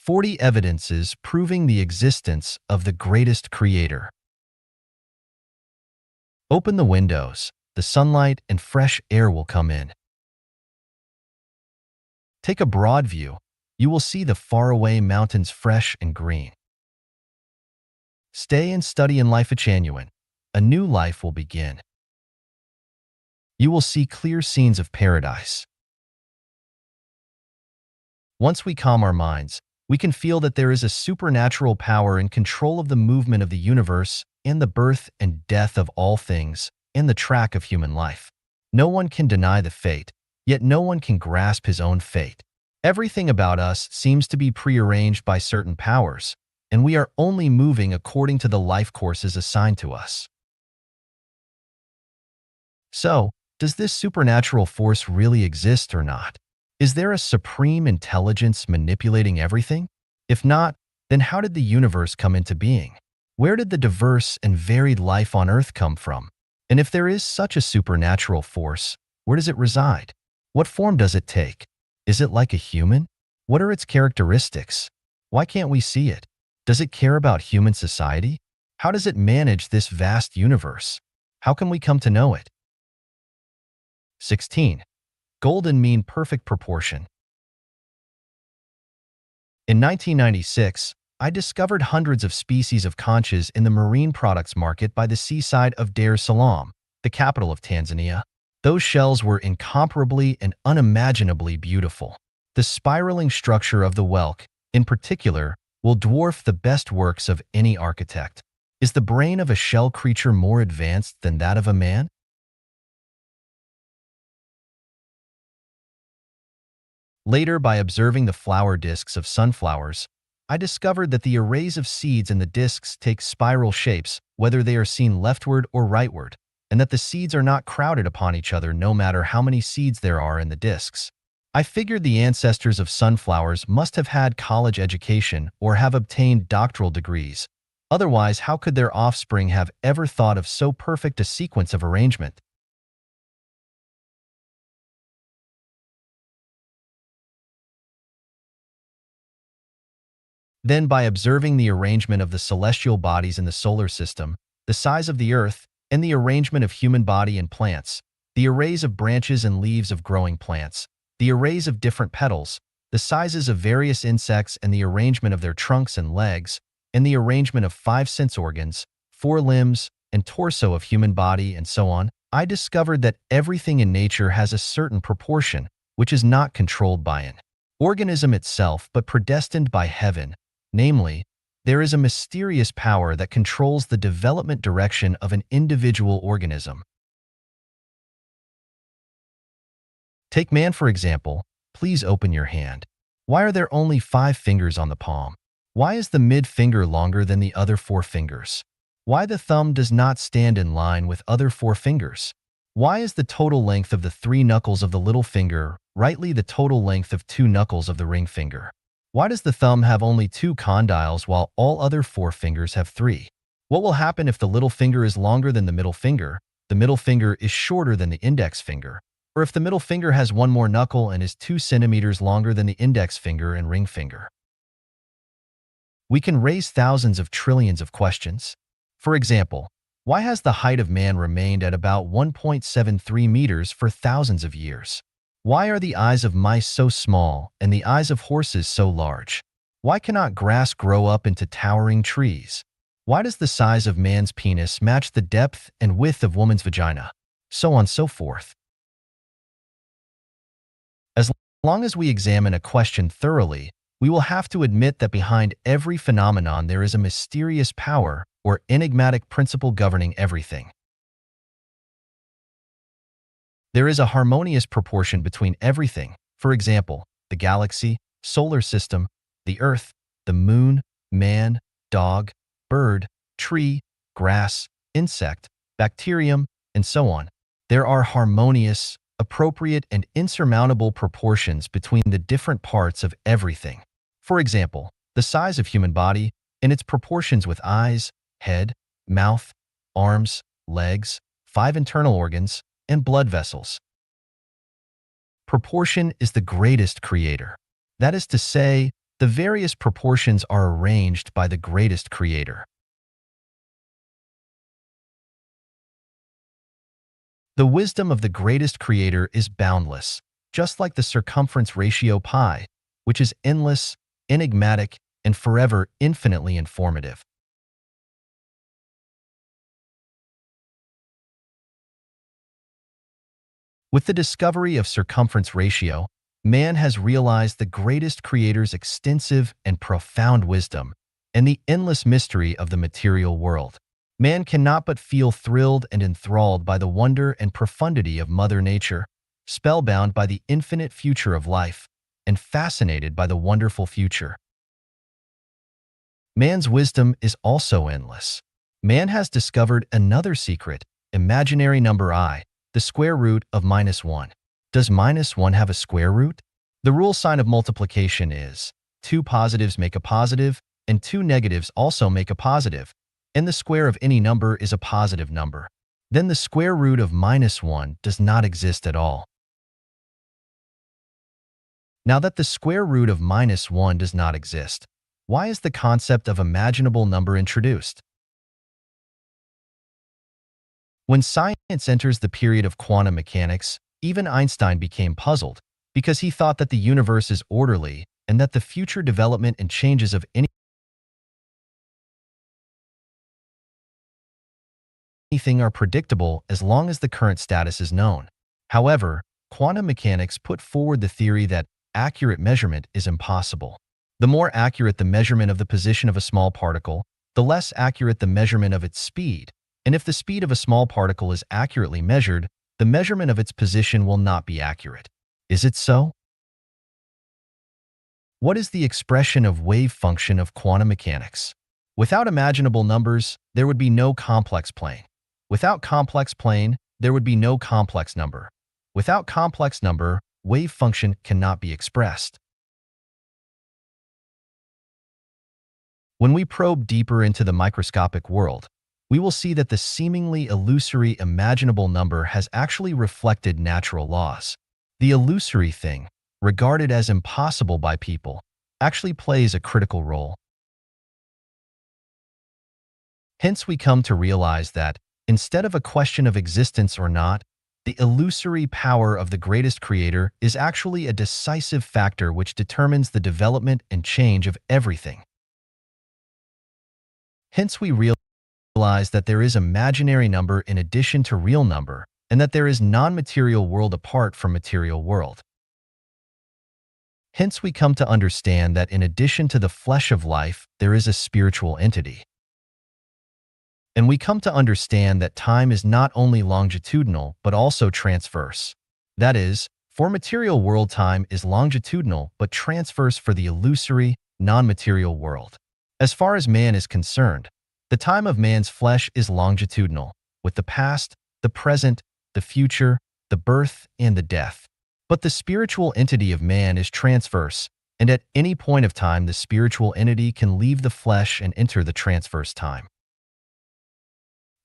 40 evidences proving the existence of the greatest creator. Open the windows. The sunlight and fresh air will come in. Take a broad view. You will see the faraway mountains fresh and green. Stay and study in Lifechanyuan. A new life will begin. You will see clear scenes of paradise. Once we calm our minds, we can feel that there is a supernatural power in control of the movement of the universe and the birth and death of all things, and the track of human life. No one can deny the fate, yet no one can grasp his own fate. Everything about us seems to be prearranged by certain powers, and we are only moving according to the life courses assigned to us. So, does this supernatural force really exist or not? Is there a supreme intelligence manipulating everything? If not, then how did the universe come into being? Where did the diverse and varied life on Earth come from? And if there is such a supernatural force, where does it reside? What form does it take? Is it like a human? What are its characteristics? Why can't we see it? Does it care about human society? How does it manage this vast universe? How can we come to know it? 16. Golden mean perfect proportion. In 1996, I discovered hundreds of species of conches in the marine products market by the seaside of Dar es Salaam, the capital of Tanzania. Those shells were incomparably and unimaginably beautiful. The spiraling structure of the whelk, in particular, will dwarf the best works of any architect. Is the brain of a shell creature more advanced than that of a man? Later, by observing the flower discs of sunflowers, I discovered that the arrays of seeds in the discs take spiral shapes, whether they are seen leftward or rightward, and that the seeds are not crowded upon each other no matter how many seeds there are in the discs. I figured the ancestors of sunflowers must have had college education or have obtained doctoral degrees. Otherwise, how could their offspring have ever thought of so perfect a sequence of arrangement? Then, by observing the arrangement of the celestial bodies in the solar system, the size of the Earth, and the arrangement of human body and plants, the arrays of branches and leaves of growing plants, the arrays of different petals, the sizes of various insects and the arrangement of their trunks and legs, and the arrangement of 5 sense organs, 4 limbs, and torso of human body, and so on, I discovered that everything in nature has a certain proportion, which is not controlled by an organism itself but predestined by heaven. Namely, there is a mysterious power that controls the development direction of an individual organism. Take man, for example. Please open your hand. Why are there only 5 fingers on the palm? Why is the mid finger longer than the other 4 fingers? Why the thumb does not stand in line with other 4 fingers? Why is the total length of the 3 knuckles of the little finger rightly the total length of 2 knuckles of the ring finger? Why does the thumb have only 2 condyles while all other 4 fingers have 3? What will happen if the little finger is longer than the middle finger is shorter than the index finger, or if the middle finger has 1 more knuckle and is 2 centimeters longer than the index finger and ring finger? We can raise thousands of trillions of questions. For example, why has the height of man remained at about 1.73 meters for thousands of years? Why are the eyes of mice so small and the eyes of horses so large? Why cannot grass grow up into towering trees? Why does the size of man's penis match the depth and width of woman's vagina? So on and so forth. As long as we examine a question thoroughly, we will have to admit that behind every phenomenon there is a mysterious power or enigmatic principle governing everything. There is a harmonious proportion between everything, for example, the galaxy, solar system, the Earth, the moon, man, dog, bird, tree, grass, insect, bacterium, and so on. There are harmonious, appropriate, and insurmountable proportions between the different parts of everything. For example, the size of human body and its proportions with eyes, head, mouth, arms, legs, 5 internal organs, and blood vessels. Proportion is the greatest creator. That is to say, The various proportions are arranged by the greatest creator. The wisdom of the greatest creator is boundless, just like the circumference ratio pi, which is endless, enigmatic, and forever infinitely informative. With the discovery of circumference ratio, man has realized the greatest creator's extensive and profound wisdom and the endless mystery of the material world. Man cannot but feel thrilled and enthralled by the wonder and profundity of Mother Nature, spellbound by the infinite future of life, and fascinated by the wonderful future. Man's wisdom is also endless. Man has discovered another secret, imaginary number I, the square root of -1. Does -1 have a square root? The rule sign of multiplication is two positives make a positive, and two negatives also make a positive, and the square of any number is a positive number. Then the square root of -1 does not exist at all. Now that the square root of -1 does not exist, why is the concept of imaginable number introduced? When science enters the period of quantum mechanics, even Einstein became puzzled because he thought that the universe is orderly and that the future development and changes of anything are predictable as long as the current status is known. However, quantum mechanics put forward the theory that accurate measurement is impossible. The more accurate the measurement of the position of a small particle, the less accurate the measurement of its speed. And if the speed of a small particle is accurately measured, the measurement of its position will not be accurate. Is it so? What is the expression of wave function of quantum mechanics? Without imaginable numbers, there would be no complex plane. Without complex plane, there would be no complex number. Without complex number, wave function cannot be expressed. When we probe deeper into the microscopic world, we will see that the seemingly illusory imaginable number has actually reflected natural laws. The illusory thing, regarded as impossible by people, actually plays a critical role. Hence, we come to realize that, instead of a question of existence or not, the illusory power of the greatest creator is actually a decisive factor which determines the development and change of everything. Hence, we realize that there is imaginary number in addition to real number, and that there is non-material world apart from material world. Hence, we come to understand that in addition to the flesh of life, there is a spiritual entity. And we come to understand that time is not only longitudinal, but also transverse. That is, for material world, time is longitudinal, but transverse for the illusory, non-material world. As far as man is concerned, the time of man's flesh is longitudinal, with the past, the present, the future, the birth, and the death. But the spiritual entity of man is transverse, and at any point of time the spiritual entity can leave the flesh and enter the transverse time.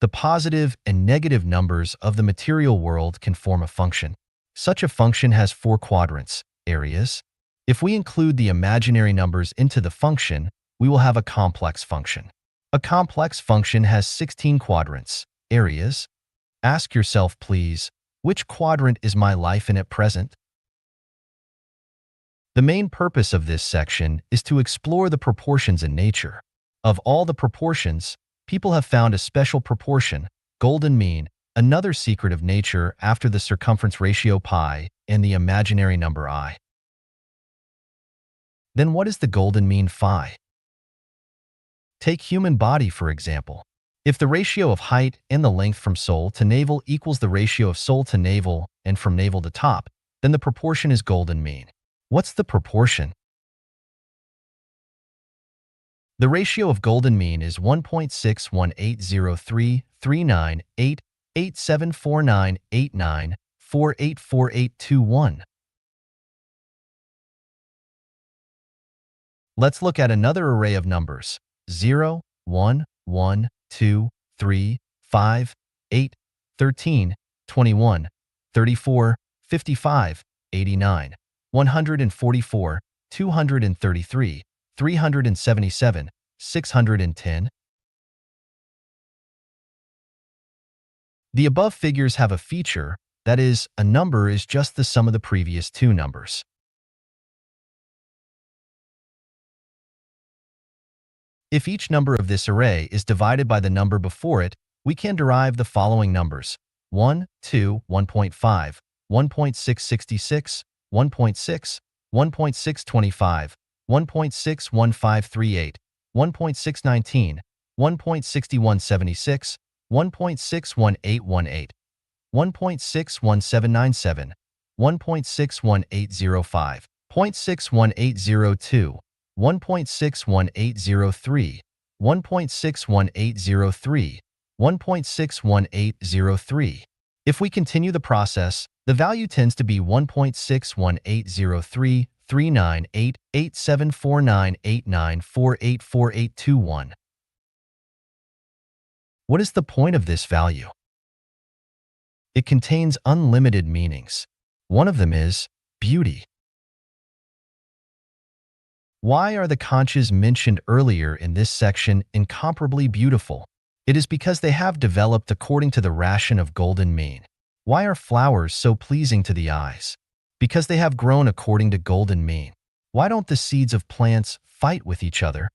The positive and negative numbers of the material world can form a function. Such a function has 4 quadrants, areas. If we include the imaginary numbers into the function, we will have a complex function. A complex function has 16 quadrants, areas. Ask yourself, please, which quadrant is my life in at present? The main purpose of this section is to explore the proportions in nature. Of all the proportions, people have found a special proportion, golden mean, another secret of nature after the circumference ratio pi and the imaginary number I. Then what is the golden mean phi? Take human body for example. If the ratio of height and the length from sole to navel equals the ratio of sole to navel and from navel to top, then the proportion is golden mean. What's the proportion? The ratio of golden mean is 1.61803398874989484821. Let's look at another array of numbers: 0, 1, 1, 2, 3, 5, 8, 13, 21, 34, 55, 89, 144, 233, 377, 610. The above figures have a feature, that is, a number is just the sum of the previous two numbers. If each number of this array is divided by the number before it, we can derive the following numbers: 1, 2, 1.5, 1.666, 1.6, 1.625, 1.61538, 1.619, 1.6176, 1.61818, 1.61797, 1.61805, 0.61802, 1.61803, 1.61803, 1.61803. If we continue the process, the value tends to be 1.6180339874989484821. What is the point of this value? It contains unlimited meanings. One of them is beauty. Why are the conches mentioned earlier in this section incomparably beautiful? It is because they have developed according to the ration of golden mean. Why are flowers so pleasing to the eyes? Because they have grown according to golden mean. Why don't the seeds of plants fight with each other?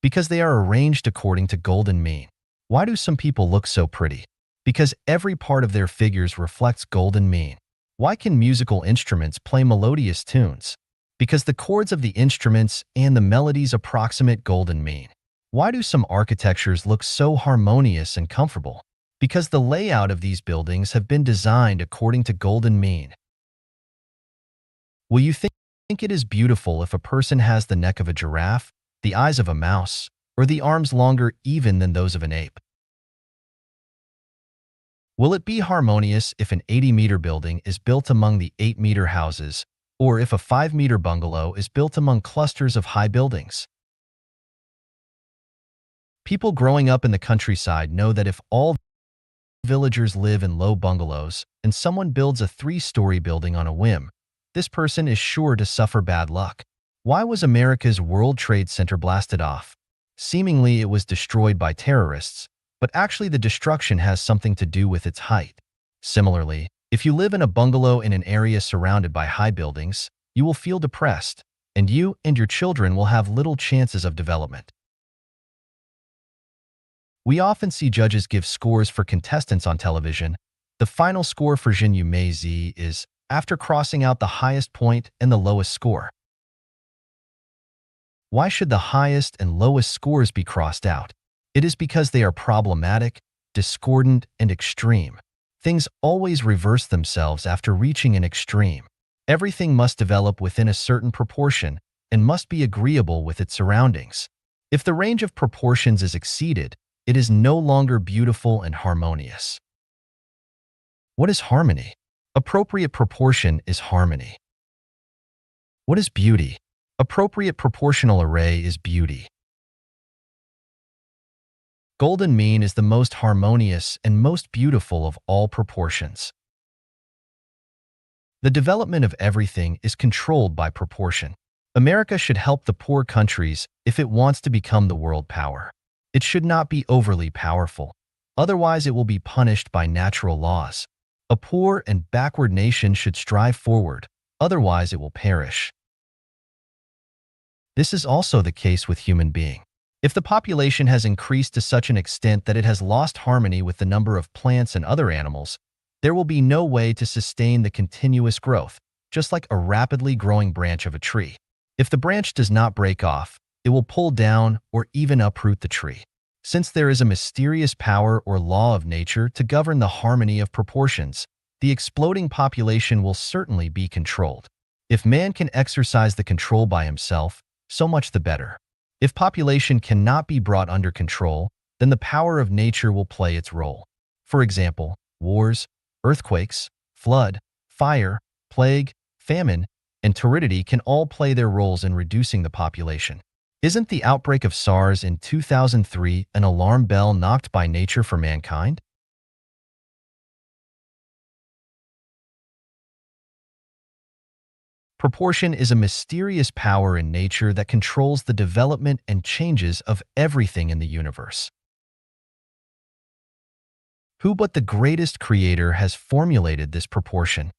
Because they are arranged according to golden mean. Why do some people look so pretty? Because every part of their figures reflects golden mean. Why can musical instruments play melodious tunes? Because the chords of the instruments and the melodies approximate golden mean. Why do some architectures look so harmonious and comfortable? Because the layout of these buildings have been designed according to golden mean. Will you think it is beautiful if a person has the neck of a giraffe, the eyes of a mouse, or the arms longer even than those of an ape? Will it be harmonious if an 80-meter building is built among the 8-meter houses, or if a 5-meter bungalow is built among clusters of high buildings? People growing up in the countryside know that if all villagers live in low bungalows and someone builds a 3-story building on a whim, this person is sure to suffer bad luck. Why was America's World Trade Center blasted off? Seemingly it was destroyed by terrorists, but actually the destruction has something to do with its height. Similarly, if you live in a bungalow in an area surrounded by high buildings, you will feel depressed, and you and your children will have little chances of development. We often see judges give scores for contestants on television. The final score for Xuefeng is after crossing out the highest point and the lowest score. Why should the highest and lowest scores be crossed out? It is because they are problematic, discordant, and extreme. Things always reverse themselves after reaching an extreme. Everything must develop within a certain proportion and must be agreeable with its surroundings. If the range of proportions is exceeded, it is no longer beautiful and harmonious. What is harmony? Appropriate proportion is harmony. What is beauty? Appropriate proportional array is beauty. Golden mean is the most harmonious and most beautiful of all proportions. The development of everything is controlled by proportion. America should help the poor countries if it wants to become the world power. It should not be overly powerful, otherwise it will be punished by natural laws. A poor and backward nation should strive forward, otherwise it will perish. This is also the case with human being. If the population has increased to such an extent that it has lost harmony with the number of plants and other animals, there will be no way to sustain the continuous growth, just like a rapidly growing branch of a tree. If the branch does not break off, it will pull down or even uproot the tree. Since there is a mysterious power or law of nature to govern the harmony of proportions, the exploding population will certainly be controlled. If man can exercise the control by himself, so much the better. If population cannot be brought under control, then the power of nature will play its role. For example, wars, earthquakes, flood, fire, plague, famine, and turidity can all play their roles in reducing the population. Isn't the outbreak of SARS in 2003 an alarm bell knocked by nature for mankind? Proportion is a mysterious power in nature that controls the development and changes of everything in the universe. Who but the greatest creator has formulated this proportion?